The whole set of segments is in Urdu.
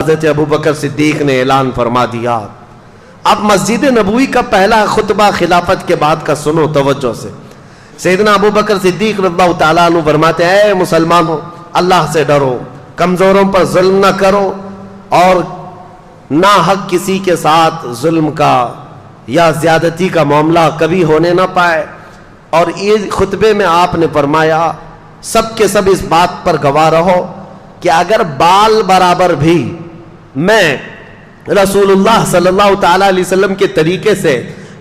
حضرت ابو بکر صدیق نے اعلان فرما دیا. اب مسجد نبوی کا پہلا خطبہ خلافت کے بعد کا سنو توجہ سے. سیدنا ابو بکر صدیق رضی اللہ تعالیٰ عنہ فرماتے ہیں اے مسلمانوں اللہ سے ڈرو, کمزوروں پر ظلم نہ کرو اور نہ حق کسی کے ساتھ ظلم کا یا زیادتی کا معاملہ کبھی ہونے نہ پائے. اور یہ خطبے میں آپ نے فرمایا سب کے سب اس بات پر گواہ رہو کہ اگر بال برابر بھی میں رسول اللہ صلی اللہ تعالیٰ علیہ وسلم کے طریقے سے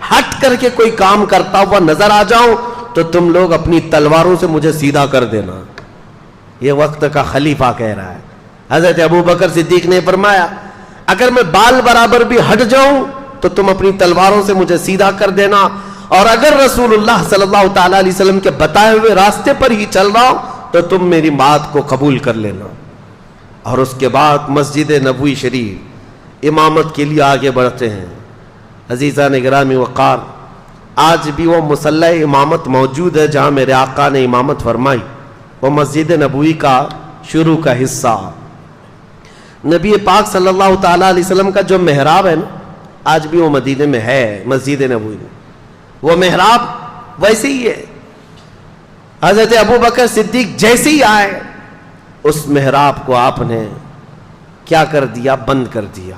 ہٹ کر کے کوئی کام کرتا ہوا نظر آ جاؤں تو تم لوگ اپنی تلواروں سے مجھے سیدھا کر دینا. یہ وقت کا خلیفہ کہہ رہا ہے. حضرت ابو بکر صدیق نے فرمایا اگر میں بال برابر بھی ہٹ جاؤں تو تم اپنی تلواروں سے مجھے سیدھا کر دینا, اور اگر رسول اللہ صلی اللہ تعالیٰ علیہ وسلم کے بتائے ہوئے راستے پر ہی چل رہا ہوں تو تم میری بات کو قبول کر لینا. اور اس کے بعد مسجد نبوی شریف امامت کے لیے آگے بڑھتے ہیں. عزیزان گرامی وقار, آج بھی وہ مصلی امامت موجود ہے جہاں میرے آقا نے امامت فرمائی. وہ مسجد نبوی کا شروع کا حصہ, نبی پاک صلی اللہ تعالیٰ علیہ وسلم کا جو محراب ہے نا, آج بھی وہ مدینے میں ہے مسجد نبوی میں. وہ محراب ویسے ہی ہے. حضرت ابو بکر صدیق جیسے ہی آئے اس محراب کو آپ نے کیا کر دیا, بند کر دیا.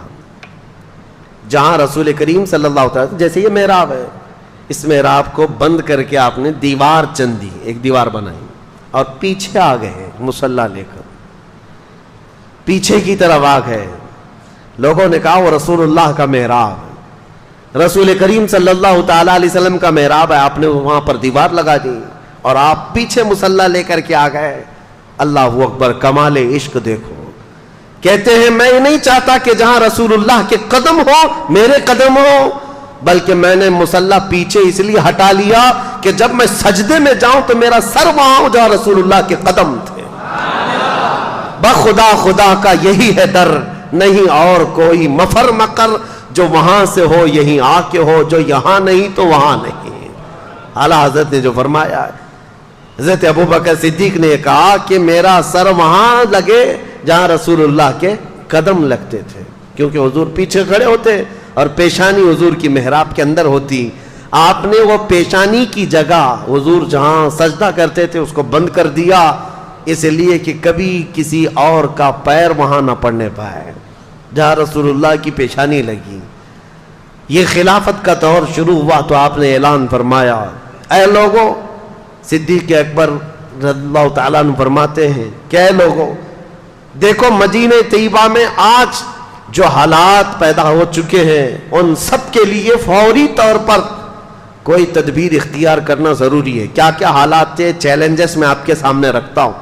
جہاں رسول کریم صلی اللہ علیہ وسلم, جیسے یہ محراب ہے, اس محراب کو بند کر کے آپ نے دیوار چندی, ایک دیوار بنائی اور پیچھے آ گئے مصلی لے کر, پیچھے کی طرف آ گئے. لوگوں نے کہا وہ رسول اللہ کا محراب ہے, رسول کریم صلی اللہ تعالیٰ علیہ وسلم کا محراب ہے, آپ نے وہاں پر دیوار لگا دی اور آپ پیچھے مصلی لے کر کے آ گئے. اللہ اکبر, کمال عشق دیکھو. کہتے ہیں میں نہیں چاہتا کہ جہاں رسول اللہ کے قدم ہو میرے قدم ہو, بلکہ میں نے مصلی پیچھے اس لیے ہٹا لیا کہ جب میں سجدے میں جاؤں تو میرا سر وہاں ہو جہاں رسول اللہ کے قدم تھے. بخدا خدا کا یہی ہے در, نہیں اور کوئی مفر مکر, جو وہاں سے ہو یہیں آ کے ہو, جو یہاں نہیں تو وہاں نہیں. اعلیٰ حضرت نے جو فرمایا ہے, حضرت ابو بکر صدیق نے کہا کہ میرا سر وہاں لگے جہاں رسول اللہ کے قدم لگتے تھے, کیونکہ حضور پیچھے کھڑے ہوتے اور پیشانی حضور کی محراب کے اندر ہوتی. آپ نے وہ پیشانی کی جگہ حضور جہاں سجدہ کرتے تھے اس کو بند کر دیا, اس لیے کہ کبھی کسی اور کا پیر وہاں نہ پڑنے پائے جہاں رسول اللہ کی پیشانی لگی. یہ خلافت کا دور شروع ہوا تو آپ نے اعلان فرمایا اے لوگوں, صدیق اکبر رضی اللہ تعالیٰ عنہ فرماتے ہیں کہ اے لوگوں دیکھو مدینہ طیبہ میں آج جو حالات پیدا ہو چکے ہیں ان سب کے لیے فوری طور پر کوئی تدبیر اختیار کرنا ضروری ہے. کیا کیا حالات تھے, چیلنجز میں آپ کے سامنے رکھتا ہوں,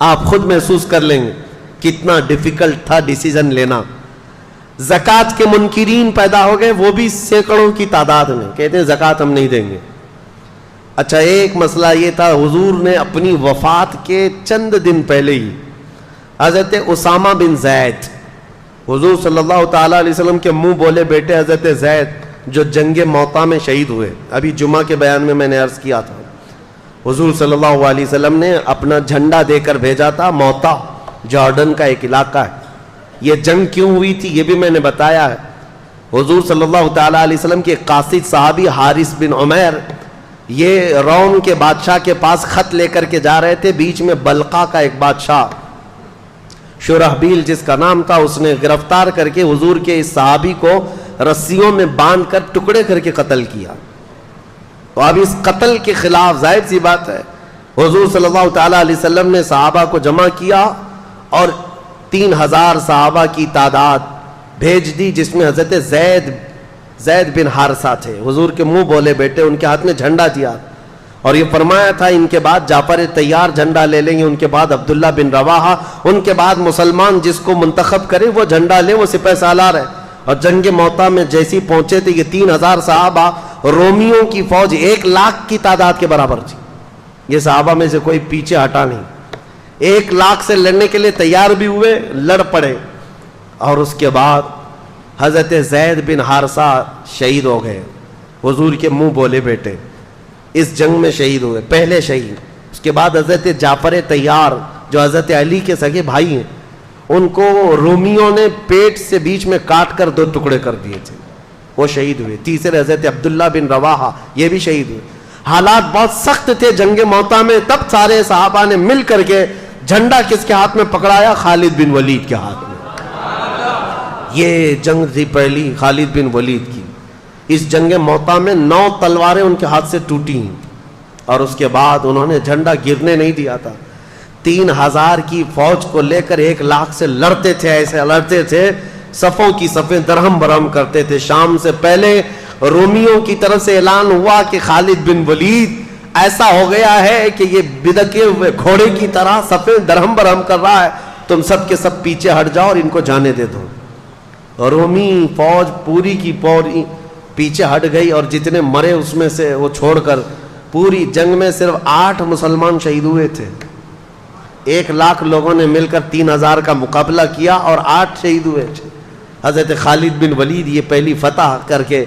آپ خود محسوس کر لیں گے کتنا ڈیفیکلٹ تھا ڈیسیزن لینا. زکوٰۃ کے منکرین پیدا ہو گئے, وہ بھی سینکڑوں کی تعداد میں, کہتے ہیں زکوٰۃ ہم نہیں دیں گے. اچھا, ایک مسئلہ یہ تھا, حضور نے اپنی وفات کے چند دن پہلے ہی حضرت اسامہ بن زید, حضور صلی اللہ تعالیٰ علیہ وسلم کے منہ بولے بیٹے حضرت زید جو جنگ موطا میں شہید ہوئے, ابھی جمعہ کے بیان میں نے عرض کیا تھا, حضور صلی اللہ علیہ وسلم نے اپنا جھنڈا دے کر بھیجا تھا. موطا جارڈن کا ایک علاقہ ہے. یہ جنگ کیوں ہوئی تھی یہ بھی میں نے بتایا ہے. حضور صلی اللہ تعالیٰ علیہ وسلم کے قاصد صحابی حارث بن عمیر یہ روم کے بادشاہ کے پاس خط لے کر کے جا رہے تھے. بیچ میں بلقا کا ایک بادشاہ شرحبیل جس کا نام تھا, اس نے گرفتار کر کے حضور کے اس صحابی کو رسیوں میں باندھ کر ٹکڑے کر کے قتل کیا. تو اب اس قتل کے خلاف ظاہر سی بات ہے حضور صلی اللہ تعالیٰ علیہ وسلم نے صحابہ کو جمع کیا اور 3000 صحابہ کی تعداد بھیج دی, جس میں حضرت زید بن حارثہ تھے, حضور کے منہ بولے بیٹے. ان کے ہاتھ میں جھنڈا دیا اور یہ فرمایا تھا ان کے بعد جعفر طیار جھنڈا لے لیں گے, ان کے بعد عبداللہ بن رواحہ, ان کے بعد مسلمان جس کو منتخب کرے وہ جھنڈا لے, وہ سپہ سالار ہے. اور جنگ موطا میں جیسی پہنچے تھے یہ 3000 صحابہ, رومیوں کی فوج 1 لاکھ کی تعداد کے برابر تھی. یہ صحابہ میں سے کوئی پیچھے ہٹا نہیں, 1 لاکھ سے لڑنے کے لیے تیار بھی ہوئے, لڑ پڑے. اور اس کے بعد حضرت زید بن حارثہ شہید ہو گئے, حضور کے منہ بولے بیٹے اس جنگ میں شہید ہوئے, پہلے شہید. اس کے بعد حضرت جعفر طیار جو حضرت علی کے سگے بھائی ہیں ان کو رومیوں نے پیٹ سے بیچ میں کاٹ کر 2 ٹکڑے کر دیے تھے, وہ شہید ہوئے. تیسرے حضرت عبداللہ بن رواحہ, یہ بھی شہید ہوئے. حالات بہت سخت تھے جنگ موتا میں. تب سارے صحابہ نے مل کر کے جھنڈا کس کے ہاتھ میں پکڑایا؟ خالد بن ولید کے ہاتھ میں. یہ جنگ تھی پہلی خالد بن ولید کی. اس جنگ موتا میں 9 تلواریں ان کے ہاتھ سے ٹوٹی, اور اس کے بعد انہوں نے جھنڈا گرنے نہیں دیا تھا. 3000 کی فوج کو لے کر 1 لاکھ سے لڑتے تھے, ایسے لڑتے تھے, صفوں کی صفیں درہم برہم کرتے تھے. شام سے پہلے رومیوں کی طرف سے اعلان ہوا کہ خالد بن ولید ایسا ہو گیا ہے کہ یہ بدکے ہوئے گھوڑے کی طرح صفیں درہم برہم کر رہا ہے, تم سب کے سب پیچھے ہٹ جاؤ اور ان کو جانے دے دو. رومی فوج پوری کی پوری پیچھے ہٹ گئی, اور جتنے مرے اس میں سے وہ چھوڑ کر پوری جنگ میں صرف 8 مسلمان شہید ہوئے تھے. 1 لاکھ لوگوں نے مل کر 3000 کا مقابلہ کیا اور 8 شہید ہوئے تھے. حضرت خالد بن ولید یہ پہلی فتح کر کے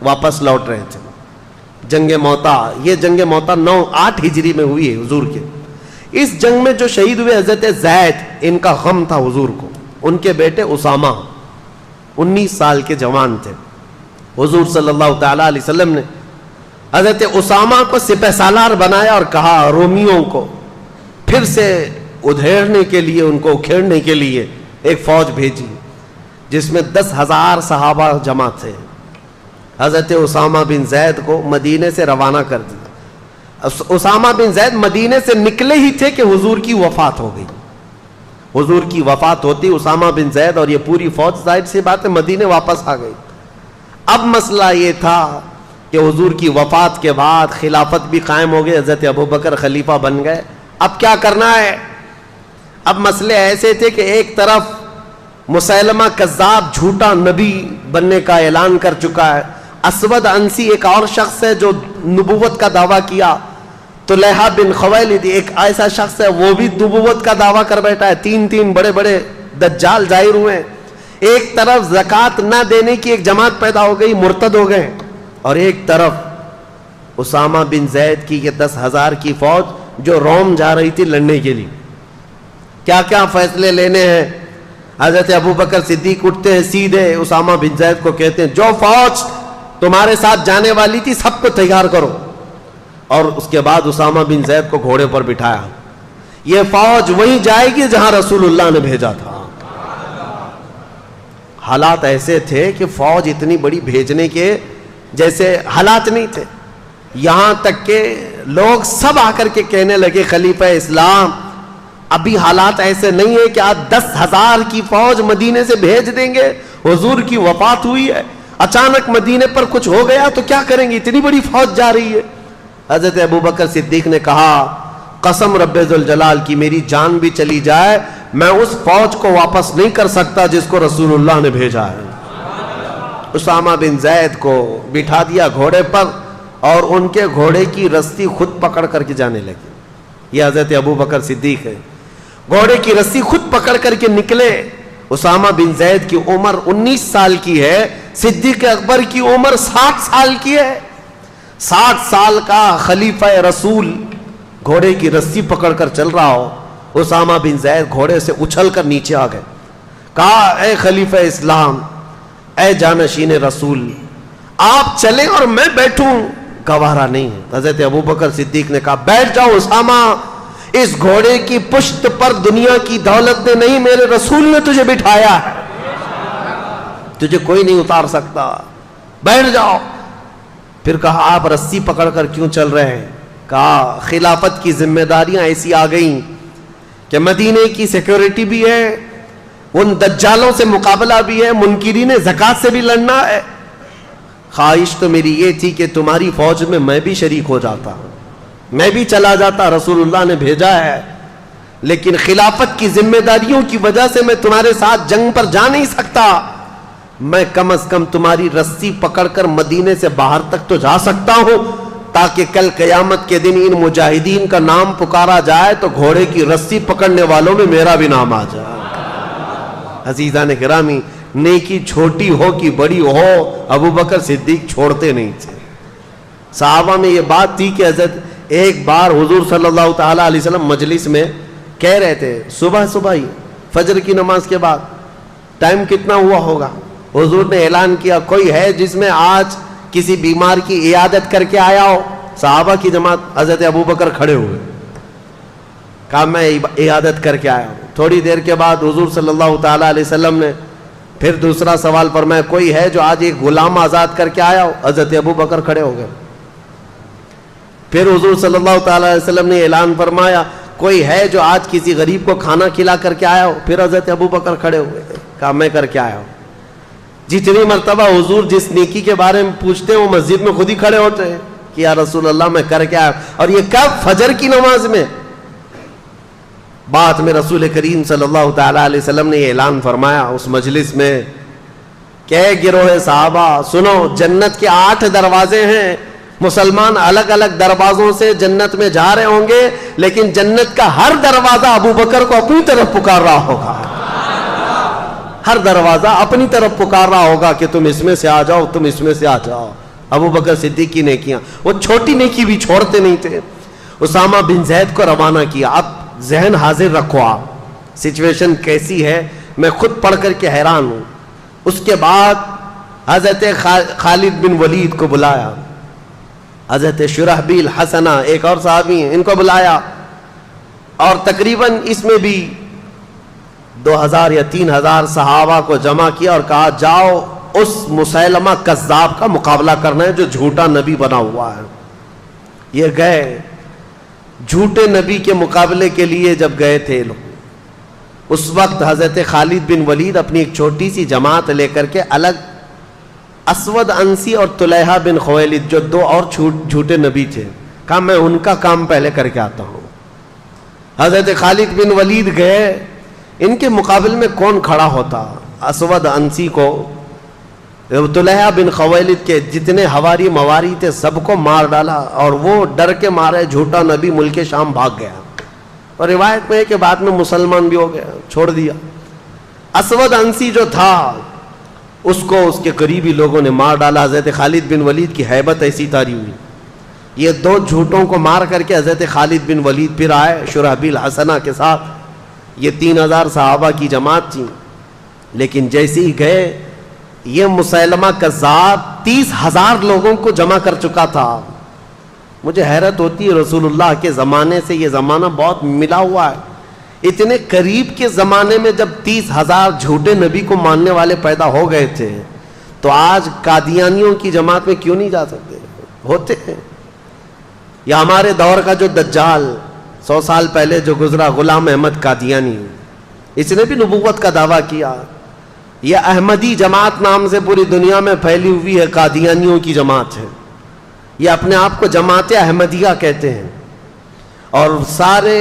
واپس لوٹ رہے تھے. جنگ موتا, یہ جنگ موتا 8 ہجری میں ہوئی ہے حضور کے. اس جنگ میں جو شہید ہوئے حضرت زید, ان کا غم تھا حضور کو. ان کے بیٹے اسامہ 19 سال کے جوان تھے. حضور صلی اللہ تعالی علیہ وسلم نے حضرت اسامہ کو سپہ سالار بنایا اور کہا رومیوں کو پھر سے ادھیڑنے کے لیے, ان کو اکھیڑنے کے لیے ایک فوج بھیجی جس میں 10,000 صحابہ جمع تھے. حضرت اسامہ بن زید کو مدینے سے روانہ کر دیا. اسامہ بن زید مدینے سے نکلے ہی تھے کہ حضور کی وفات ہو گئی. حضور کی وفات ہوتی اسامہ بن زید اور یہ پوری فوج ظاہر سی بات ہے مدینے واپس آ گئی. اب مسئلہ یہ تھا کہ حضور کی وفات کے بعد خلافت بھی قائم ہو گئی, حضرت ابوبکر خلیفہ بن گئے. اب کیا کرنا ہے؟ اب مسئلے ایسے تھے کہ ایک طرف مسیلمہ کذاب جھوٹا نبی بننے کا اعلان کر چکا ہے. اسود انسی ایک اور شخص ہے جو نبوت کا دعویٰ کیا. طلحہ بن خویلد ایک ایسا شخص ہے وہ بھی نبوت کا دعویٰ کر بیٹھا ہے. 3 بڑے بڑے دجال ظاہر ہوئے ہیں. ایک طرف زکوٰۃ نہ دینے کی ایک جماعت پیدا ہو گئی, مرتد ہو گئے, اور ایک طرف اسامہ بن زید کی یہ 10,000 کی فوج جو روم جا رہی تھی لڑنے کے لیے. کیا کیا فیصلے لینے ہیں؟ حضرت ابوبکر صدیق اٹھتے ہیں, سیدھے اسامہ بن زید کو کہتے ہیں جو فوج تمہارے ساتھ جانے والی تھی سب کو تیار کرو. اور اس کے بعد اسامہ بن زید کو گھوڑے پر بٹھایا. یہ فوج وہیں جائے گی جہاں رسول اللہ نے بھیجا تھا. حالات ایسے تھے کہ فوج اتنی بڑی بھیجنے کے جیسے حالات نہیں تھے. یہاں تک کہ لوگ سب آ کر کے کہنے لگے خلیفہ اسلام ابھی حالات ایسے نہیں ہے کہ آج 10,000 کی فوج مدینے سے بھیج دیں گے. حضور کی وفات ہوئی ہے, اچانک مدینے پر کچھ ہو گیا تو کیا کریں گے, اتنی بڑی فوج جا رہی ہے. حضرت ابوبکر صدیق نے کہا قسم رب ذوالجلال کی میری جان بھی چلی جائے میں اس فوج کو واپس نہیں کر سکتا جس کو رسول اللہ نے بھیجا ہے. اسامہ بن زید کو بٹھا دیا گھوڑے پر اور ان کے گھوڑے کی رسی خود پکڑ کر کے جانے لگے. یہ حضرت ابوبکر صدیق ہے, گھوڑے کی رسی خود پکڑ کر کے نکلے. اسامہ بن زید کی عمر 19 سال کی ہے, صدیق اکبر کی عمر 60 سال کی ہے. 60 سال کا خلیفہ رسول گھوڑے کی رسی پکڑ کر چل رہا ہو. اسامہ بن زید گھوڑے سے اچھل کر نیچے آ گئے. کہا اے خلیفہ اسلام, اے جانشین رسول, آپ چلیں اور میں بیٹھوں, گوارا نہیں. حضرت ابوبکر صدیق نے کہا بیٹھ جاؤ اسامہ, اس گھوڑے کی پشت پر دنیا کی دولت نے نہیں میرے رسول نے تجھے بٹھایا ہے, تجھے کوئی نہیں اتار سکتا, بیٹھ جاؤ. پھر کہا آپ رسی پکڑ کر کیوں چل رہے ہیں؟ کہا خلافت کی ذمہ داریاں ایسی آ گئیں کہ مدینے کی سیکیورٹی بھی ہے, ان دجالوں سے مقابلہ بھی ہے, منکرین زکوٰۃ سے بھی لڑنا ہے. خواہش تو میری یہ تھی کہ تمہاری فوج میں بھی شریک ہو جاتا, میں بھی چلا جاتا, رسول اللہ نے بھیجا ہے, لیکن خلافت کی ذمہ داریوں کی وجہ سے میں تمہارے ساتھ جنگ پر جا نہیں سکتا. میں کم از کم تمہاری رسی پکڑ کر مدینے سے باہر تک تو جا سکتا ہوں تاکہ کل قیامت کے دن ان مجاہدین کا نام پکارا جائے تو گھوڑے کی رسی پکڑنے والوں میں میرا بھی نام آ جائے. عزیزان گرامی, نیکی چھوٹی ہو کہ بڑی ہو, ابوبکر صدیق چھوڑتے نہیں تھے. صحابہ میں یہ بات تھی کہ حضرت ایک بار حضور صلی اللہ تعالی علیہ وسلم مجلس میں کہہ رہے تھے, صبح صبح ہی فجر کی نماز کے بعد ٹائم کتنا ہوا ہوگا؟ حضور نے اعلان کیا کوئی ہے جس میں آج کسی بیمار کی عیادت کر کے آیا ہو؟ صحابہ کی جماعت، حضرت ابوبکر کھڑے ہوئے، کہا میں عیادت کر کے آیا ہوں۔ تھوڑی دیر کے بعد حضور صلی اللہ تعالیٰ علیہ وسلم نے پھر دوسرا سوال فرمایا کوئی ہے جو آج ایک غلام آزاد کر کے آیا ہو؟ حضرت ابوبکر کھڑے ہو گئے۔ پھر حضور صلی اللہ تعالیٰ علیہ وسلم نے اعلان فرمایا کوئی ہے جو آج کسی غریب کو کھانا کھلا کر کے آیا ہو؟ پھر حضرت ابوبکر کھڑے ہوئے، کہا میں کر کے آیا ہوں۔ جتنی مرتبہ حضور جس نیکی کے بارے میں پوچھتے ہیں وہ مسجد میں خود ہی کھڑے ہوتے ہیں کہ یا رسول اللہ میں کر کے آیا ہوں۔ اور یہ کب؟ فجر کی نماز میں۔ بعد میں رسول کریم صلی اللہ تعالیٰ علیہ وسلم نے یہ اعلان فرمایا اس مجلس میں کہ گروہ صحابہ سنو، جنت کے 8 دروازے ہیں، مسلمان الگ الگ دروازوں سے جنت میں جا رہے ہوں گے، لیکن جنت کا ہر دروازہ ابوبکر کو اپنی طرف پکار رہا ہوگا، ہر دروازہ اپنی طرف پکار رہا ہوگا کہ تم اس میں سے آ جاؤ، تم اس میں سے آ جاؤ۔ ابوبکر صدیق کی نیکیاں، وہ چھوٹی نیکی بھی چھوڑتے نہیں تھے۔ اسامہ بن زید کو روانہ کیا۔ اب ذہن حاضر رکھو، آپ سچویشن کیسی ہے میں خود پڑھ کر کے حیران ہوں۔ اس کے بعد حضرت خالد بن ولید کو بلایا، حضرت شرحبیل حسنہ ایک اور صحابی ہیں، ان کو بلایا، اور تقریباً اس میں بھی 2000 یا 3000 صحابہ کو جمع کیا اور کہا جاؤ اس مسیلمہ کذاب کا مقابلہ کرنا ہے جو جھوٹا نبی بنا ہوا ہے۔ یہ گئے جھوٹے نبی کے مقابلے کے لیے، جب گئے تھے لوگ، اس وقت حضرت خالد بن ولید اپنی ایک چھوٹی سی جماعت لے کر کے الگ اسود انسی اور طلحہ بن خویلد جو 2 اور جھوٹے نبی تھے، کہا میں ان کا کام پہلے کر کے آتا ہوں۔ حضرت خالد بن ولید گئے، ان کے مقابل میں کون کھڑا ہوتا؟ اسود انسی کو، طلحہ بن خویلد کے جتنے ہواری مواری تھے سب کو مار ڈالا، اور وہ ڈر کے مارے جھوٹا نبی ملک شام بھاگ گیا، اور روایت میں ہے کہ بعد میں مسلمان بھی ہو گیا، چھوڑ دیا۔ اسود انسی جو تھا اس کو اس کے قریبی لوگوں نے مار ڈالا۔ حضرت خالد بن ولید کی ہیبت ایسی تاری ہوئی، یہ 2 جھوٹوں کو مار کر کے حضرت خالد بن ولید پھر آئے شرحبیل حسنہ کے ساتھ۔ یہ 3000 صحابہ کی جماعت تھی، لیکن جیسے ہی گئے یہ مسیلمہ کذاب 30,000 لوگوں کو جمع کر چکا تھا۔ مجھے حیرت ہوتی ہے، رسول اللہ کے زمانے سے یہ زمانہ بہت ملا ہوا ہے، اتنے قریب کے زمانے میں جب 30,000 جھوٹے نبی کو ماننے والے پیدا ہو گئے تھے، تو آج قادیانیوں کی جماعت میں کیوں نہیں جا سکتے؟ ہوتے ہیں۔ یا ہمارے دور کا جو دجال 100 سال پہلے جو گزرا، غلام احمد قادیانی، اس نے بھی نبوت کا دعویٰ کیا۔ یہ احمدی جماعت نام سے پوری دنیا میں پھیلی ہوئی ہے، قادیانیوں کی جماعت ہے، یہ اپنے آپ کو جماعت احمدیہ کہتے ہیں، اور سارے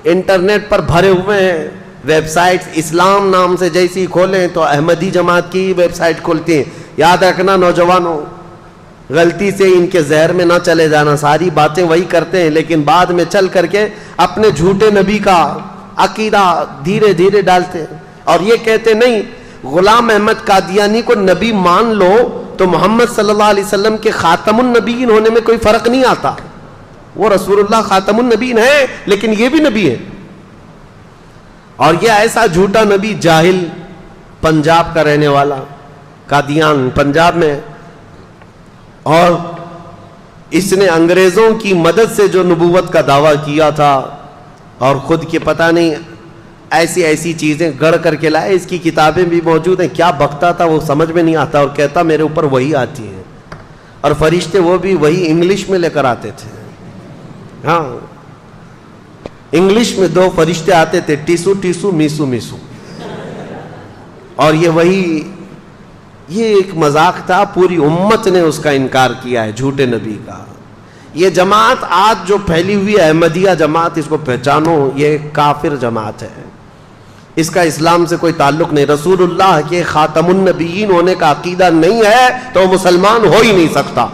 انٹرنیٹ پر بھرے ہوئے ہیں ویب سائٹس، اسلام نام سے جیسی کھولیں تو احمدی جماعت کی ویب سائٹ کھولتی ہیں۔ یاد رکھنا نوجوانوں، غلطی سے ان کے زہر میں نہ چلے جانا، ساری باتیں وہی کرتے ہیں لیکن بعد میں چل کر کے اپنے جھوٹے نبی کا عقیدہ دھیرے دھیرے ڈالتے ہیں، اور یہ کہتے نہیں غلام احمد قادیانی کو نبی مان لو تو محمد صلی اللہ علیہ وسلم کے خاتم النبیین ہونے میں کوئی فرق نہیں آتا، وہ رسول اللہ خاتم النبیین ہے لیکن یہ بھی نبی ہے۔ اور یہ ایسا جھوٹا نبی، جاہل، پنجاب کا رہنے والا، قادیان پنجاب میں، اور اس نے انگریزوں کی مدد سے جو نبوت کا دعویٰ کیا تھا، اور خود کے پتہ نہیں ایسی ایسی چیزیں گڑھ کر کے لائے، اس کی کتابیں بھی موجود ہیں، کیا بکتا تھا وہ سمجھ میں نہیں آتا، اور کہتا میرے اوپر وہی آتی ہے، اور فرشتے وہ بھی وہی انگلش میں لے کر آتے تھے۔ ہاں، انگلش میں 2 فرشتے آتے تھے، ٹیسو ٹیسو میسو میسو، اور یہ وہی، یہ ایک مذاق تھا، پوری امت نے اس کا انکار کیا ہے، جھوٹے نبی کا۔ یہ جماعت آج جو پھیلی ہوئی ہے احمدیہ جماعت، اس کو پہچانو، یہ کافر جماعت ہے، اس کا اسلام سے کوئی تعلق نہیں، رسول اللہ کے خاتم النبیین ہونے کا عقیدہ نہیں ہے تو مسلمان ہو ہی نہیں سکتا۔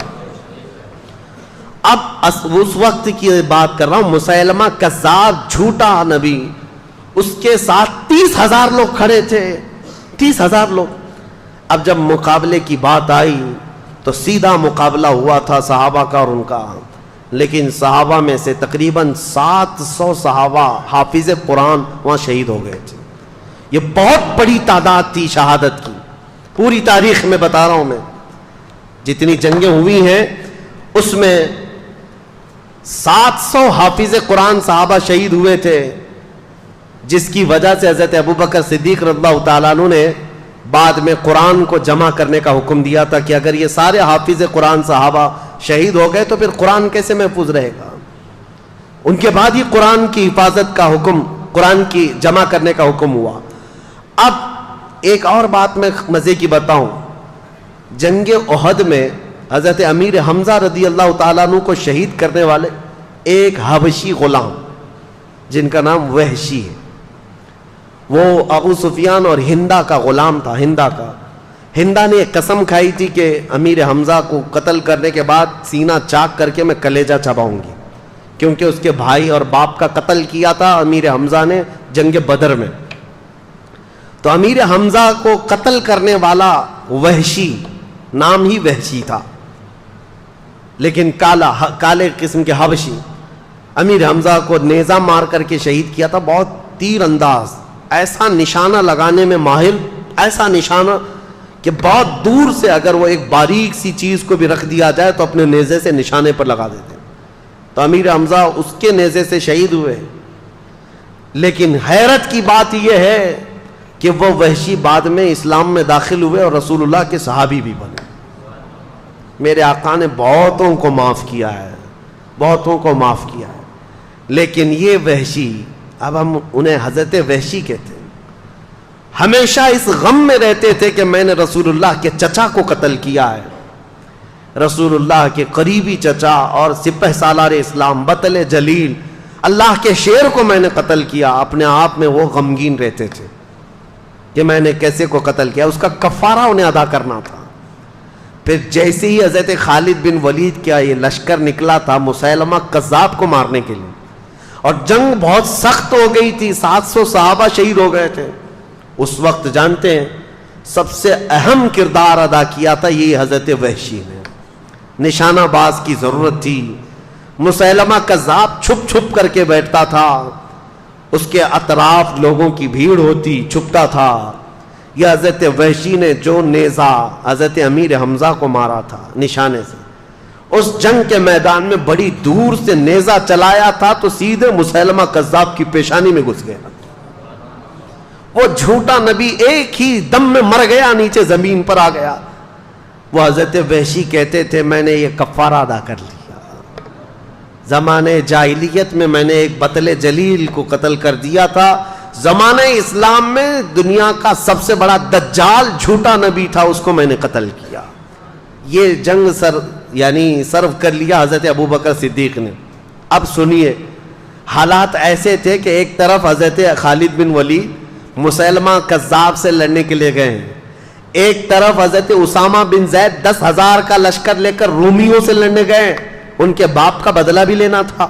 اب اس وقت کی بات کر رہا ہوں، مسیلمہ کذاب جھوٹا نبی، اس کے ساتھ 30,000 لوگ کھڑے تھے، 30,000 لوگ۔ اب جب مقابلے کی بات آئی تو سیدھا مقابلہ ہوا تھا صحابہ کا اور ان کا، لیکن صحابہ میں سے تقریباً 700 صحابہ حافظ قرآن وہاں شہید ہو گئے تھے۔ یہ بہت بڑی تعداد تھی شہادت کی. پوری تاریخ میں بتا رہا ہوں میں, جتنی جنگیں ہوئی ہیں اس میں 700 حافظ قرآن صحابہ شہید ہوئے تھے, جس کی وجہ سے حضرت ابوبکر صدیق رضی اللہ تعالیٰ عنہ نے بعد میں قرآن کو جمع کرنے کا حکم دیا تھا کہ اگر یہ سارے حافظ قرآن صحابہ شہید ہو گئے تو پھر قرآن کیسے محفوظ رہے گا. ان کے بعد ہی قرآن کی حفاظت کا حکم, قرآن کی جمع کرنے کا حکم ہوا. اب ایک اور بات میں مزے کی بتاؤں, جنگ احد میں حضرت امیر حمزہ رضی اللہ تعالیٰ عنہ کو شہید کرنے والے ایک حبشی غلام جن کا نام وحشی ہے, وہ ابو سفیان اور ہندا کا غلام تھا. ہندا نے ایک قسم کھائی تھی کہ امیر حمزہ کو قتل کرنے کے بعد سینہ چاک کر کے میں کلیجہ چباؤں گی, کیونکہ اس کے بھائی اور باپ کا قتل کیا تھا امیر حمزہ نے جنگ بدر میں. تو امیر حمزہ کو قتل کرنے والا وحشی, نام ہی وحشی تھا لیکن کالے قسم کے حبشی, امیر حمزہ کو نیزہ مار کر کے شہید کیا تھا. بہت تیر انداز, ایسا نشانہ لگانے میں ماہر, ایسا نشانہ کہ بہت دور سے اگر وہ ایک باریک سی چیز کو بھی رکھ دیا جائے تو اپنے نیزے سے نشانے پر لگا دیتے. تو امیر حمزہ اس کے نیزے سے شہید ہوئے. لیکن حیرت کی بات یہ ہے کہ وہ وحشی بعد میں اسلام میں داخل ہوئے اور رسول اللہ کے صحابی بھی بنے. میرے آقا نے بہتوں کو معاف کیا ہے, بہتوں کو معاف کیا ہے. لیکن یہ وحشی, اب ہم انہیں حضرت وحشی کہتے ہیں, ہمیشہ اس غم میں رہتے تھے کہ میں نے رسول اللہ کے چچا کو قتل کیا ہے, رسول اللہ کے قریبی چچا اور سپہ سالار اسلام بطل جلیل اللہ کے شیر کو میں نے قتل کیا. اپنے آپ میں وہ غمگین رہتے تھے کہ میں نے کیسے کو قتل کیا, اس کا کفارہ انہیں ادا کرنا تھا. پھر جیسے ہی حضرت خالد بن ولید کا یہ لشکر نکلا تھا مسیلمہ کذاب کو مارنے کے لیے, اور جنگ بہت سخت ہو گئی تھی, 700 صحابہ شہید ہو گئے تھے, اس وقت جانتے ہیں سب سے اہم کردار ادا کیا تھا یہ حضرت وحشی نے. نشانہ باز کی ضرورت تھی. مسیلمہ کذاب چھپ چھپ کر کے بیٹھتا تھا, اس کے اطراف لوگوں کی بھیڑ ہوتی, چھپتا تھا. یہ حضرت وحشی نے جو نیزہ حضرت امیر حمزہ کو مارا تھا نشانے سے, اس جنگ کے میدان میں بڑی دور سے نیزہ چلایا تھا تو سیدھے مسیلمہ کذاب کی پیشانی میں گھس گیا. وہ جھوٹا نبی ایک ہی دم میں مر گیا, نیچے زمین پر آ گیا. وہ حضرت وحشی کہتے تھے میں نے یہ کفارہ ادا کر لیا. زمانے جاہلیت میں نے ایک بطل جلیل کو قتل کر دیا تھا, زمانہ اسلام میں دنیا کا سب سے بڑا دجال جھوٹا نبی تھا, اس کو میں نے قتل کیا. یہ جنگ سرو کر لیا حضرت ابوبکر صدیق نے. اب سنیے, حالات ایسے تھے کہ ایک طرف حضرت خالد بن ولید مسیلمہ کذاب سے لڑنے کے لیے گئے ہیں, ایک طرف حضرت اسامہ بن زید 10,000 کا لشکر لے کر رومیوں سے لڑنے گئے, ان کے باپ کا بدلہ بھی لینا تھا,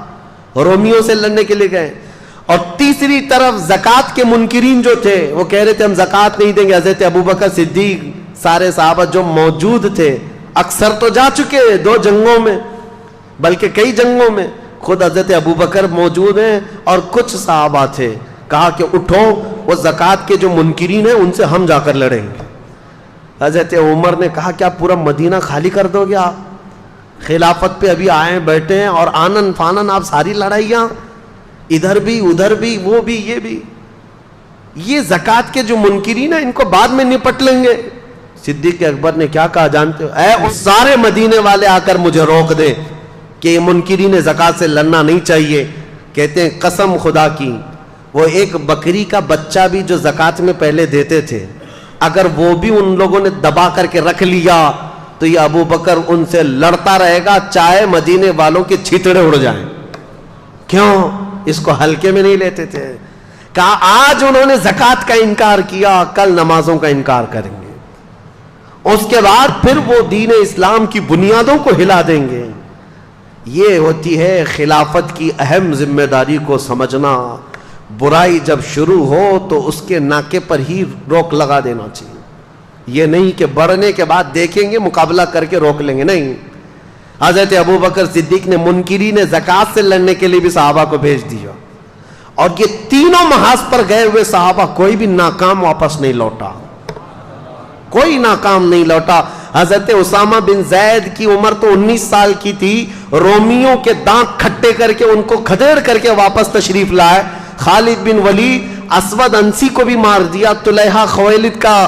رومیوں سے لڑنے کے لیے گئے. اور تیسری طرف زکوٰۃ کے منکرین جو تھے وہ کہہ رہے تھے ہم زکوٰۃ نہیں دیں گے. حضرت ابوبکر صدیق سارے صحابہ جو موجود تھے, اکثر تو جا چکے 2 جنگوں میں بلکہ کئی جنگوں میں, خود حضرت ابوبکر موجود ہیں اور کچھ صحابہ تھے, کہا کہ اٹھو وہ زکوٰۃ کے جو منکرین ہیں ان سے ہم جا کر لڑیں گے. حضرت عمر نے کہا کیا پورا مدینہ خالی کر دو گے آپ؟ خلافت پہ ابھی آئے بیٹھے ہیں اور آنن فانن آپ ساری لڑائیاں, ادھر بھی ادھر بھی وہ بھی یہ بھی, یہ زکوٰۃ کے جو منکرین ہیں ان کو بعد میں نپٹ لیں گے. صدیق اکبر نے کیا کہا جانتے ہو؟ اے سارے مدینے والے آ کر مجھے روک دیں کہ یہ منکرین زکوٰۃ سے لڑنا نہیں چاہیے. کہتے ہیں قسم خدا کی وہ ایک بکری کا بچہ بھی جو زکوٰۃ میں پہلے دیتے تھے اگر وہ بھی ان لوگوں نے دبا کر کے رکھ لیا تو یہ ابو بکر ان سے لڑتا رہے گا چاہے مدینے والوں کے چھتڑے اڑ جائیں. کیوں؟ اس کو ہلکے میں نہیں لیتے تھے. کہا آج انہوں نے زکوٰۃ کا انکار کیا, کل نمازوں کا انکار کریں گے, اس کے بعد پھر وہ دین اسلام کی بنیادوں کو ہلا دیں گے. یہ ہوتی ہے خلافت کی اہم ذمہ داری کو سمجھنا. برائی جب شروع ہو تو اس کے ناکے پر ہی روک لگا دینا چاہیے. یہ نہیں کہ بڑھنے کے بعد دیکھیں گے مقابلہ کر کے روک لیں گے, نہیں. حضرت ابوبکر صدیق نے منکرین زکوٰۃ سے لڑنے کے لیے بھی صحابہ کو بھیج دیا اور یہ تینوں محاذ پر گئے ہوئے صحابہ کوئی بھی ناکام واپس نہیں لوٹا، کوئی ناکام نہیں لوٹا۔ حضرت اسامہ بن زید کی عمر تو 19 سال کی تھی، رومیوں کے دانت کھٹے کر کے ان کو کھدیڑ کر کے واپس تشریف لائے۔ خالد بن ولید اسود انسی کو بھی مار دیا، طلحہ خویلد کا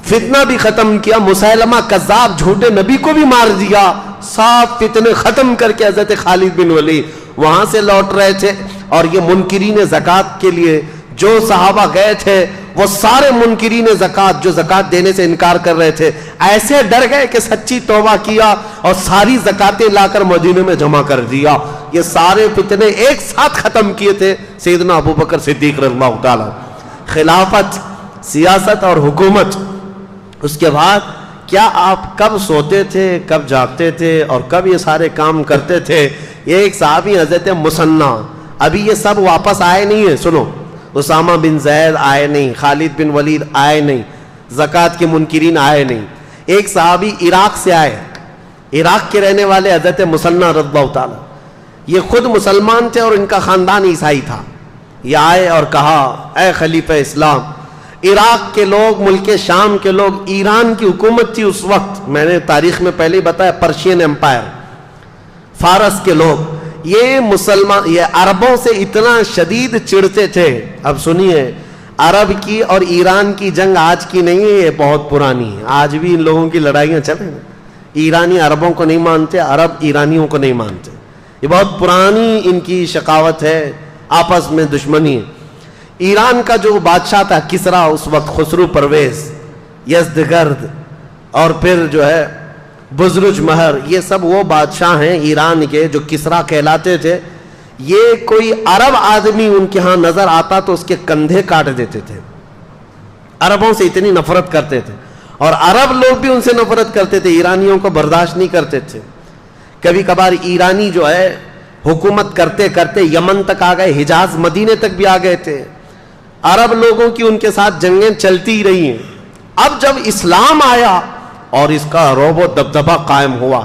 فتنہ بھی ختم کیا، مسیلمہ کذاب جھوٹے نبی کو بھی مار دیا، سات فتنے ختم کر کے حضرت خالد بن ولید وہاں سے لوٹ رہے تھے۔ اور یہ منکرین زکوٰۃ کے لیے جو صحابہ گئے تھے وہ سارے منکرین زکوٰۃ جو زکوٰۃ دینے سے انکار کر رہے تھے ایسے ڈر گئے کہ سچی توبہ کیا اور ساری زکاتیں لا کر مدینے میں جمع کر دیا۔ یہ سارے فتنے ایک ساتھ ختم کیے تھے سیدنا ابو بکر صدیق رضی اللہ تعالیٰ۔ خلافت، سیاست اور حکومت، اس کے بعد کیا آپ کب سوتے تھے، کب جاگتے تھے اور کب یہ سارے کام کرتے تھے؟ یہ ایک صحابی حضرت مثنیٰ، ابھی یہ سب واپس آئے نہیں ہیں، سنو، اسامہ بن زید آئے نہیں، خالد بن ولید آئے نہیں، زکوٰۃ کے منکرین آئے نہیں۔ ایک صحابی عراق سے آئے، عراق کے رہنے والے حضرت مثنیٰ رضی اللہ تعالیٰ، یہ خود مسلمان تھے اور ان کا خاندان عیسائی تھا۔ یہ آئے اور کہا اے خلیفہ اسلام، عراق کے لوگ، ملک شام کے لوگ، ایران کی حکومت تھی اس وقت، میں نے تاریخ میں پہلے ہی بتایا، پرشین امپائر، فارس کے لوگ، یہ مسلمان، یہ عربوں سے اتنا شدید چڑھتے تھے۔ اب سنیے، عرب کی اور ایران کی جنگ آج کی نہیں ہے، یہ بہت پرانی ہے، آج بھی ان لوگوں کی لڑائیاں چلیں۔ ایرانی عربوں کو نہیں مانتے، عرب ایرانیوں کو نہیں مانتے، یہ بہت پرانی ان کی شقاوت ہے، آپس میں دشمنی ہے۔ ایران کا جو بادشاہ تھا کسرا اس وقت، خسرو پرویز، یزدگرد اور پھر جو ہے بزرج مہر، یہ سب وہ بادشاہ ہیں ایران کے جو کسرا کہلاتے تھے۔ یہ کوئی عرب آدمی ان کے ہاں نظر آتا تو اس کے کندھے کاٹ دیتے تھے، عربوں سے اتنی نفرت کرتے تھے، اور عرب لوگ بھی ان سے نفرت کرتے تھے، ایرانیوں کو برداشت نہیں کرتے تھے۔ کبھی کبھار ایرانی جو ہے حکومت کرتے کرتے یمن تک آ گئے، حجاز مدینے تک بھی آ گئے تھے، عرب لوگوں کی ان کے ساتھ جنگیں چلتی ہی رہی ہیں۔ اب جب اسلام آیا اور اس کا رعب و دبدبہ قائم ہوا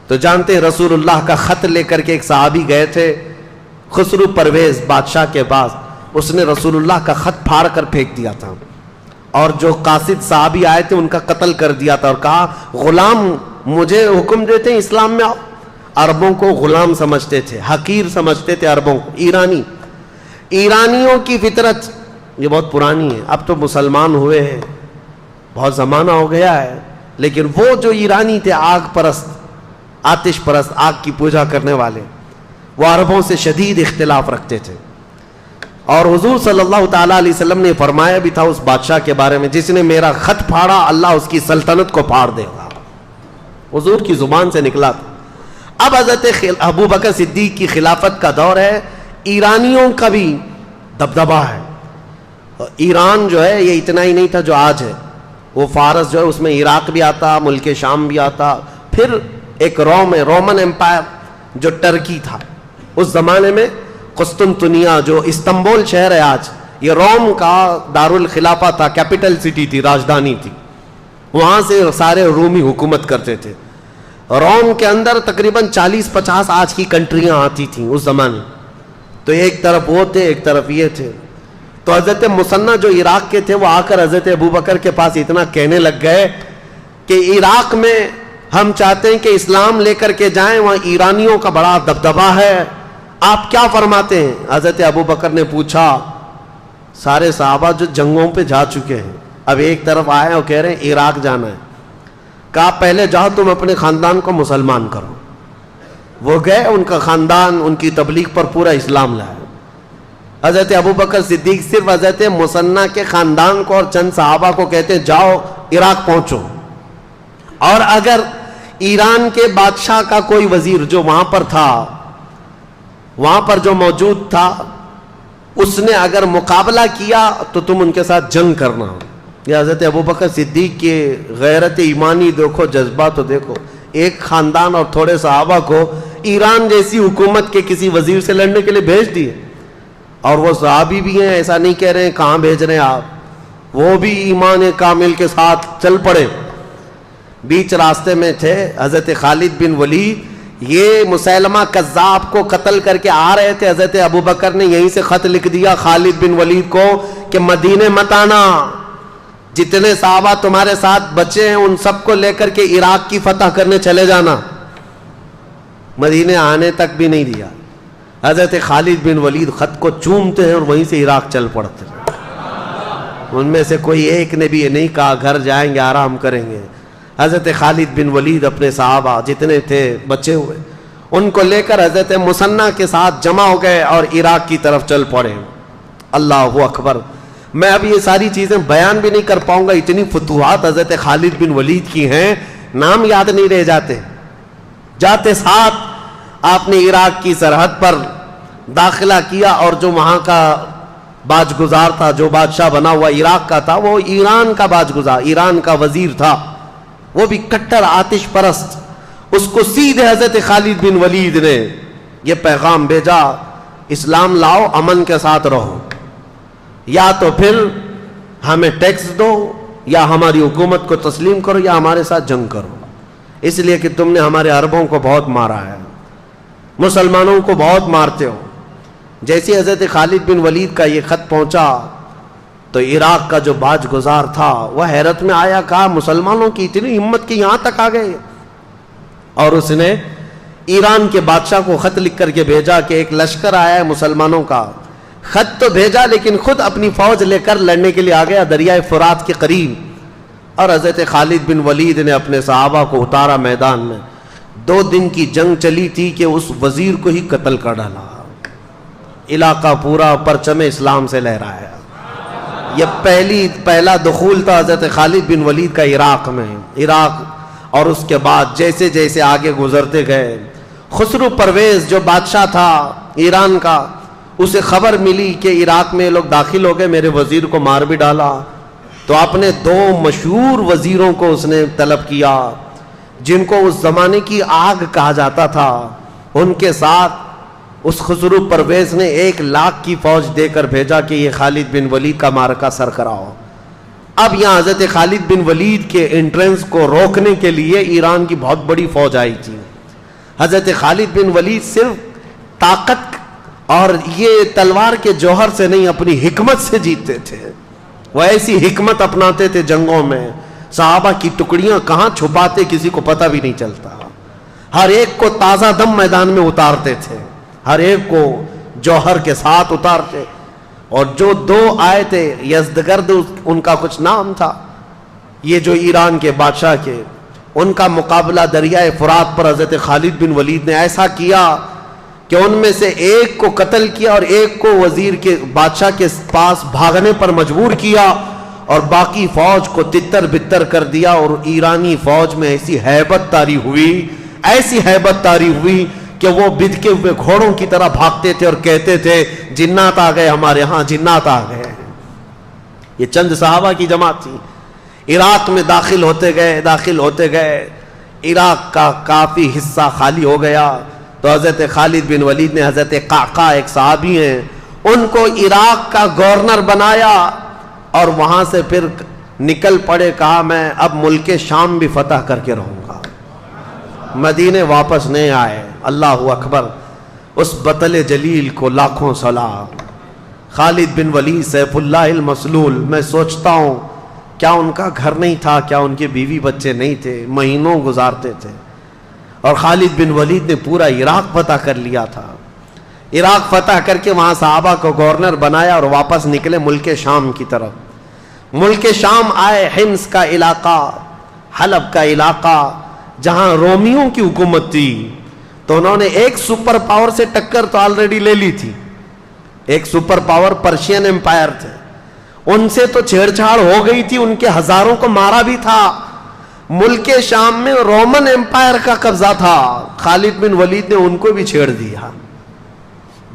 تو جانتے ہیں رسول اللہ کا خط لے کر کے ایک صحابی گئے تھے خسرو پرویز بادشاہ کے پاس، اس نے رسول اللہ کا خط پھاڑ کر پھینک دیا تھا، اور جو قاصد صحابی آئے تھے ان کا قتل کر دیا تھا، اور کہا غلام مجھے حکم دیتے ہیں اسلام میں آؤ۔ عربوں کو غلام سمجھتے تھے، حقیر سمجھتے تھے عربوں کو۔ ایرانیوں کی فطرت یہ بہت پرانی ہے، اب تو مسلمان ہوئے ہیں، بہت زمانہ ہو گیا ہے، لیکن وہ جو ایرانی تھے آگ پرست، آتش پرست، آگ کی پوجا کرنے والے، وہ عربوں سے شدید اختلاف رکھتے تھے۔ اور حضور صلی اللہ تعالیٰ علیہ وسلم نے فرمایا بھی تھا اس بادشاہ کے بارے میں، جس نے میرا خط پھاڑا اللہ اس کی سلطنت کو پھاڑ دے گا، حضور کی زبان سے نکلا تھا۔ اب حضرت ابو بکر صدیق کی خلافت کا دور ہے، ایرانیوں کا بھی دبدبہ ہے۔ ایران جو ہے یہ اتنا ہی نہیں تھا جو آج ہے، وہ فارس جو ہے اس میں عراق بھی آتا، ملک شام بھی آتا، پھر ایک روم ہے، رومن امپائر جو ٹرکی تھا اس زمانے میں، قسطنطنیہ جو استنبول شہر ہے آج، یہ روم کا دارالخلافہ تھا، کیپٹل سٹی تھی، راجدھانی تھی، وہاں سے سارے رومی حکومت کرتے تھے۔ روم کے اندر تقریباً 40-50 آج کی کنٹریاں آتی تھیں اس زمانے، تو ایک طرف وہ تھے ایک طرف یہ تھے۔ تو حضرت مثنیٰ جو عراق کے تھے وہ آ کر حضرت ابو بکر کے پاس اتنا کہنے لگ گئے کہ عراق میں ہم چاہتے ہیں کہ اسلام لے کر کے جائیں، وہاں ایرانیوں کا بڑا دبدبہ ہے، آپ کیا فرماتے ہیں؟ حضرت ابو بکر نے پوچھا، سارے صحابہ جو جنگوں پہ جا چکے ہیں اب ایک طرف آئے اور کہہ رہے ہیں عراق جانا ہے، کہا پہلے جاؤ تم اپنے خاندان کو مسلمان کرو۔ وہ گئے، ان کا خاندان ان کی تبلیغ پر پورا اسلام لایا۔ حضرت ابو بکر صدیق صرف حضرت مثنیٰ کے خاندان کو اور چند صحابہ کو کہتے ہیں جاؤ عراق پہنچو، اور اگر ایران کے بادشاہ کا کوئی وزیر جو وہاں پر تھا، وہاں پر جو موجود تھا، اس نے اگر مقابلہ کیا تو تم ان کے ساتھ جنگ کرنا۔ یہ حضرت ابو بکر صدیق کی غیرت ایمانی دیکھو، جذبہ تو دیکھو، ایک خاندان اور تھوڑے صحابہ کو ایران جیسی حکومت کے کسی وزیر سے لڑنے کے لیے بھیج دیے، اور وہ صحابی بھی ہیں، ایسا نہیں کہہ رہے ہیں کہاں بھیج رہے ہیں آپ، وہ بھی ایمان کامل کے ساتھ چل پڑے۔ بیچ راستے میں تھے حضرت خالد بن ولید، یہ مسیلمہ کذاب کو قتل کر کے آ رہے تھے، حضرت ابو بکر نے یہیں سے خط لکھ دیا خالد بن ولید کو کہ مدینے مت آنا، جتنے صحابہ تمہارے ساتھ بچے ہیں ان سب کو لے کر کے عراق کی فتح کرنے چلے جانا۔ مدینے آنے تک بھی نہیں دیا۔ حضرت خالد بن ولید خط کو چومتے ہیں اور وہیں سے عراق چل پڑتے ہیں۔ ان میں سے کوئی ایک نے بھی یہ نہیں کہا گھر جائیں گے آرام کریں گے۔ حضرت خالد بن ولید اپنے صحابہ جتنے تھے بچے ہوئے ان کو لے کر حضرت مثنیٰ کے ساتھ جمع ہو گئے اور عراق کی طرف چل پڑے۔ اللہ اکبر۔ میں اب یہ ساری چیزیں بیان بھی نہیں کر پاؤں گا، اتنی فتوحات حضرت خالد بن ولید کی ہیں، نام یاد نہیں رہ جاتے۔ جاتے ساتھ آپ نے عراق کی سرحد پر داخلہ کیا، اور جو وہاں کا باج گزار تھا، جو بادشاہ بنا ہوا عراق کا تھا، وہ ایران کا باج گزار، ایران کا وزیر تھا، وہ بھی کٹر آتش پرست۔ اس کو سیدھے حضرت خالد بن ولید نے یہ پیغام بھیجا، اسلام لاؤ، امن کے ساتھ رہو، یا تو پھر ہمیں ٹیکس دو، یا ہماری حکومت کو تسلیم کرو، یا ہمارے ساتھ جنگ کرو، اس لیے کہ تم نے ہمارے عربوں کو بہت مارا ہے، مسلمانوں کو بہت مارتے ہو۔ جیسے حضرت خالد بن ولید کا یہ خط پہنچا تو عراق کا جو باج گزار تھا وہ حیرت میں آیا، کہا مسلمانوں کی اتنی ہمت کہ یہاں تک آ گئے۔ اور اس نے ایران کے بادشاہ کو خط لکھ کر کے بھیجا کہ ایک لشکر آیا ہے مسلمانوں کا۔ خط تو بھیجا لیکن خود اپنی فوج لے کر لڑنے کے لیے آ گیا دریائے فرات کے قریب، اور حضرت خالد بن ولید نے اپنے صحابہ کو اتارا میدان میں۔ 2 دن کی جنگ چلی تھی کہ اس وزیر کو ہی قتل کر ڈالا۔ علاقہ پورا پرچم اسلام سے لہرایا۔ یہ پہلا دخول تھا حضرت خالد بن ولید کا عراق میں، اور اس کے بعد جیسے جیسے آگے گزرتے گئے، خسرو پرویز جو بادشاہ تھا ایران کا، اسے خبر ملی کہ عراق میں لوگ داخل ہو گئے، میرے وزیر کو مار بھی ڈالا، تو اپنے 2 مشہور وزیروں کو اس نے طلب کیا جن کو اس زمانے کی آگ کہا جاتا تھا، ان کے ساتھ اس خسرو پرویز نے 1 لاکھ کی فوج دے کر بھیجا کہ یہ خالد بن ولید کا معرکہ سر کراؤ۔ اب یہاں حضرت خالد بن ولید کے انٹرنس کو روکنے کے لیے ایران کی بہت بڑی فوج آئی تھی۔ حضرت خالد بن ولید صرف طاقت اور یہ تلوار کے جوہر سے نہیں، اپنی حکمت سے جیتتے تھے۔ وہ ایسی حکمت اپناتے تھے جنگوں میں، صحابہ کی ٹکڑیاں کہاں چھپاتے کسی کو پتہ بھی نہیں چلتا، ہر ایک کو تازہ دم میدان میں اتارتے تھے، ہر ایک کو جوہر کے ساتھ اتارتے۔ اور جو 2 آئے تھے، یزدگرد ان کا کچھ نام تھا، یہ جو ایران کے بادشاہ کے، ان کا مقابلہ دریائے فرات پر حضرت خالد بن ولید نے ایسا کیا کہ ان میں سے ایک کو قتل کیا اور ایک کو وزیر کے بادشاہ کے پاس بھاگنے پر مجبور کیا، اور باقی فوج کو تتر بتر کر دیا۔ اور ایرانی فوج میں ایسی ہیبت طاری ہوئی کہ وہ بدکے ہوئے گھوڑوں کی طرح بھاگتے تھے اور کہتے تھے جنات آ گئے ہمارے ہاں، جنات آ گئے۔ یہ چند صحابہ کی جماعت تھی۔ عراق میں داخل ہوتے گئے عراق کا کافی حصہ خالی ہو گیا، تو حضرت خالد بن ولید نے حضرت قعقاع ایک صحابی ہیں ان کو عراق کا گورنر بنایا، اور وہاں سے پھر نکل پڑے، کہا میں اب ملک شام بھی فتح کر کے رہوں گا۔ مدینے واپس نہیں آئے۔ اللہ اکبر۔ اس بطل جلیل کو لاکھوں سلام۔ خالد بن ولید سیف اللہ المسلول، میں سوچتا ہوں کیا ان کا گھر نہیں تھا، کیا ان کے بیوی بچے نہیں تھے، مہینوں گزارتے تھے، اور خالد بن ولید نے پورا عراق فتح کر لیا تھا۔ عراق فتح کر کے وہاں صحابہ کو گورنر بنایا اور واپس نکلے ملک شام کی طرف۔ ملک شام آئے، حمص کا علاقہ، حلب کا علاقہ، جہاں رومیوں کی حکومت تھی، تو انہوں نے ایک سپر پاور سے ٹکر تو آلریڈی لے لی تھی۔ ایک سپر پاور پرشین امپائر تھے، ان سے تو چھیڑ چھاڑ ہو گئی تھی، ان کے ہزاروں کو مارا بھی تھا۔ ملک شام میں رومن امپائر کا قبضہ تھا، خالد بن ولید نے ان کو بھی چھیڑ دیا۔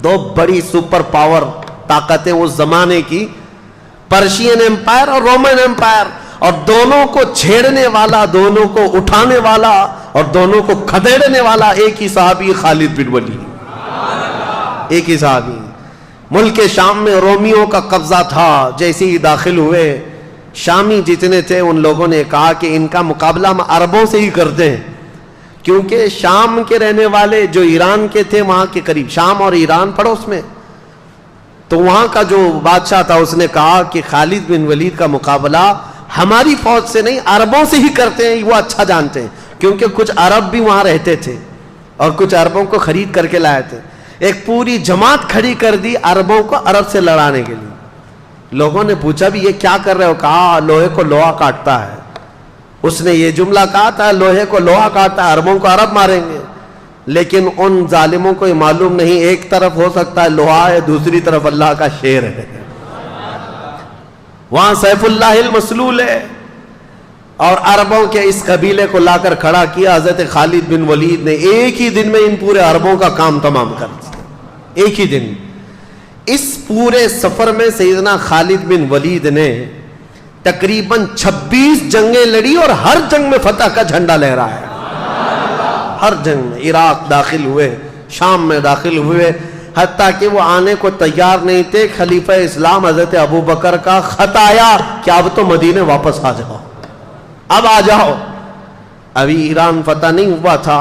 2 بڑی سپر پاور طاقتیں اس زمانے کی، پرشین امپائر اور رومن امپائر، اور دونوں کو چھیڑنے والا، دونوں کو اٹھانے والا اور دونوں کو کھدیڑنے والا ایک ہی صحابی خالد بن ولید، ایک ہی صحابی۔ ملک شام میں رومیوں کا قبضہ تھا۔ جیسے ہی داخل ہوئے، شامی جتنے تھے ان لوگوں نے کہا کہ ان کا مقابلہ ہم عربوں سے ہی کرتے ہیں، کیونکہ شام کے رہنے والے جو ایران کے تھے وہاں کے قریب، شام اور ایران پڑوس میں، تو وہاں کا جو بادشاہ تھا اس نے کہا کہ خالد بن ولید کا مقابلہ ہماری فوج سے نہیں عربوں سے ہی کرتے ہیں، وہ اچھا جانتے ہیں، کیونکہ کچھ عرب بھی وہاں رہتے تھے اور کچھ عربوں کو خرید کر کے لائے تھے۔ ایک پوری جماعت کھڑی کر دی عربوں کو عرب سے لڑانے کے لیے۔ لوگوں نے پوچھا بھی یہ کیا کر رہے ہو؟ کہا لوہے کو لوہا کاٹتا ہے۔ اس نے یہ جملہ کہا تھا لوہے کو لوہا کاٹتا ہے، عربوں کو عرب ماریں گے، لیکن ان ظالموں کو یہ معلوم نہیں ایک طرف ہو سکتا ہے لوہا ہے، دوسری طرف اللہ کا شیر ہے، وہاں سیف اللہ المسلول ہے۔ اور عربوں کے اس قبیلے کو لا کر کھڑا کیا حضرت خالد بن ولید نے، ایک ہی دن میں ان پورے عربوں کا کام تمام کر دیا، ایک ہی دن۔ اس پورے سفر میں سیدنا خالد بن ولید نے تقریباً 26 جنگیں لڑی اور ہر جنگ میں فتح کا جھنڈا لہرایا، ہر جنگ میں۔ عراق داخل ہوئے، شام میں داخل ہوئے، حتیٰ کہ وہ آنے کو تیار نہیں تھے، خلیفہ اسلام حضرت ابو بکر کا خط آیا کہ اب تو مدینے واپس آ جاؤ، اب آ جاؤ۔ ابھی ایران فتح نہیں ہوا تھا،